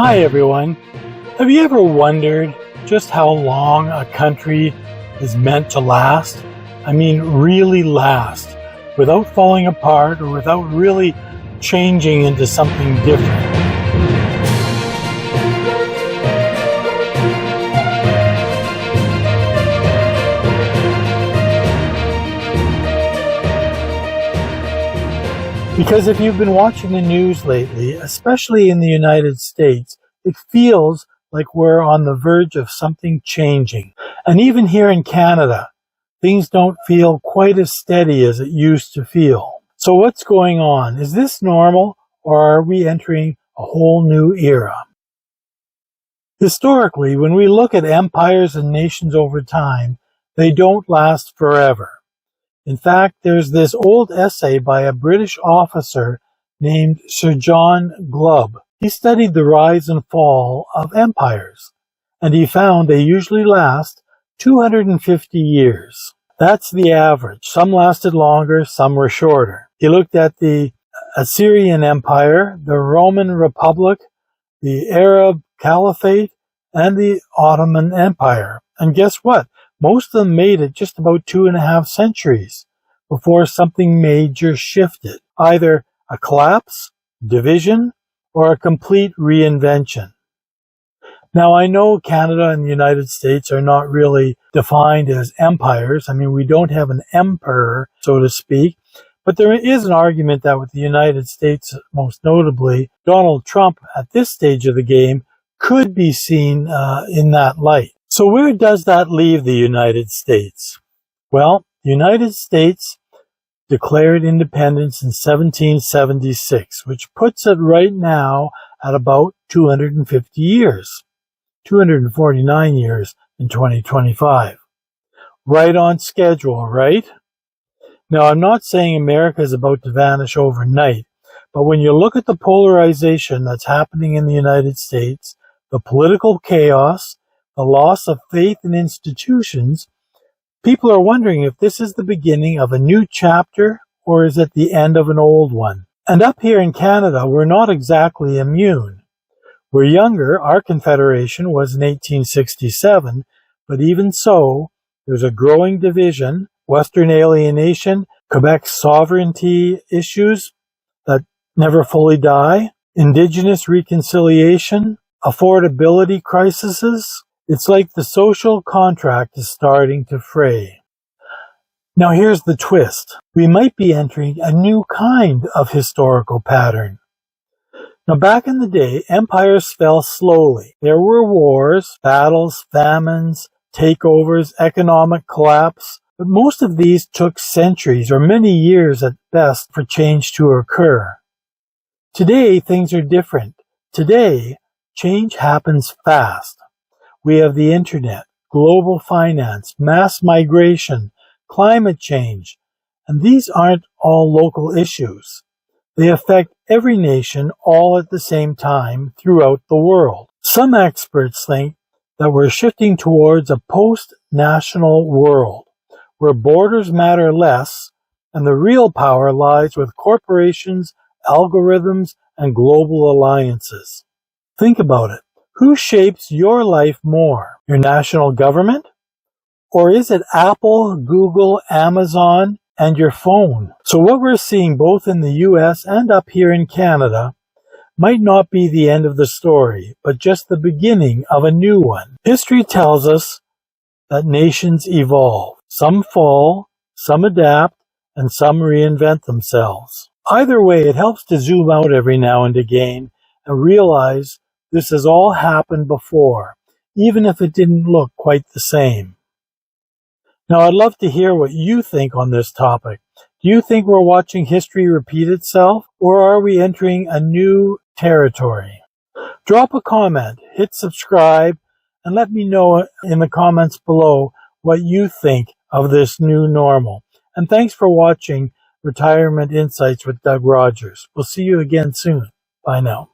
Hi everyone. Have you ever wondered just how long a country is meant to last? I mean, really last, without falling apart or without really changing into something different. Because if you've been watching the news lately, especially in the United States, it feels like we're on the verge of something changing. And even here in Canada, things don't feel quite as steady as it used to feel. So what's going on? Is this normal, or are we entering a whole new era? Historically, when we look at empires and nations over time, they don't last forever. In fact, there's this old essay by a British officer named Sir John Glubb. He studied the rise and fall of empires, and he found they usually last 250 years. That's the average. Some lasted longer, some were shorter. He looked at the Assyrian Empire, the Roman Republic, the Arab Caliphate, and the Ottoman Empire. And guess what? Most of them made it just about 2.5 centuries before something major shifted, either a collapse, division, or a complete reinvention. Now, I know Canada and the United States are not really defined as empires. I mean, we don't have an emperor, so to speak, but there is an argument that with the United States, most notably, Donald Trump at this stage of the game could be seen in that light. So where does that leave the United States? Well, the United States declared independence in 1776, which puts it right now at about 250 years, 249 years in 2025. Right on schedule, right? Now, I'm not saying America is about to vanish overnight, but when you look at the polarization that's happening in the United States, the political chaos, the loss of faith in institutions, people are wondering if this is the beginning of a new chapter or is it the end of an old one. And up here in Canada, we're not exactly immune. We're younger. Our confederation was in 1867, but even so, there's a growing division, Western alienation, Quebec's sovereignty issues that never fully die, Indigenous reconciliation, affordability crises. It's like the social contract is starting to fray. Now here's the twist. We might be entering a new kind of historical pattern. Now back in the day, empires fell slowly. There were wars, battles, famines, takeovers, economic collapse, but most of these took centuries or many years at best for change to occur. Today, things are different. Today, change happens fast. We have the internet, global finance, mass migration, climate change, and these aren't all local issues. They affect every nation all at the same time throughout the world. Some experts think that we're shifting towards a post-national world where borders matter less and the real power lies with corporations, algorithms, and global alliances. Think about it. Who shapes your life more? Your national government? Or is it Apple, Google, Amazon, and your phone? So what we're seeing both in the US and up here in Canada might not be the end of the story, but just the beginning of a new one. History tells us that nations evolve. Some fall, some adapt, and some reinvent themselves. Either way, it helps to zoom out every now and again and realize this has all happened before, even if it didn't look quite the same. Now, I'd love to hear what you think on this topic. Do you think we're watching history repeat itself, or are we entering a new territory? Drop a comment, hit subscribe, and let me know in the comments below what you think of this new normal. And thanks for watching Retirement Insights with Doug Rogers. We'll see you again soon. Bye now.